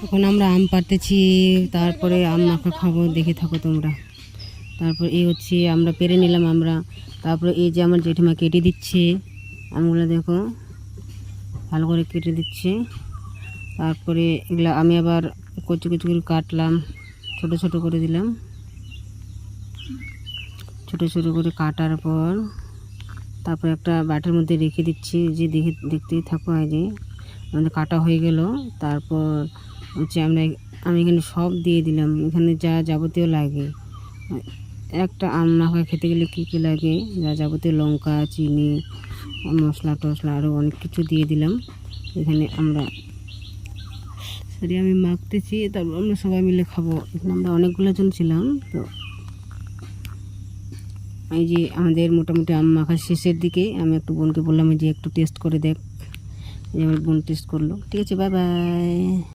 এখন আমরা আম পাড়তেছি, তারপরে আম মাখা খাবো, দেখে থাকো তোমরা। তারপর এই হচ্ছে আমরা পেরে নিলাম আমরা। তারপরে এই যে আমার জেঠিমা কেটে দিচ্ছে আমগুলো, দেখো ভালো করে কেটে দিচ্ছে। তারপরে এগুলো আমি আবার কচি কচি করে কাটলাম, ছোট ছোট করে দিলাম। ছোট ছোট করে কাটার পর তারপর একটা বাটির মধ্যে রেখে দিচ্ছি, যে দেখতেই থাকো। এই যে আমাদের কাটা হয়ে গেল। তারপর হচ্ছে আমি এখানে সব দিয়ে দিলাম, এখানে যা যাবতীয় লাগে। একটা আম মাখা খেতে গেলে কী কী লাগে, যা যাবতীয় লঙ্কা, চিনি, মশলা টশলা আরও অনেক কিছু দিয়ে দিলাম এখানে। আমি মাখতেছি, তারপর আমরা সবাই মিলে খাবো। এখানে আমরা অনেকগুলো জন ছিলাম। তো এই যে আমাদের মোটামুটি আম মাখার শেষের দিকে আমি একটু বোনকে বললাম যে একটু টেস্ট করে দেখ। আমার বোন টেস্ট করলো। ঠিক আছে, বাই বাই।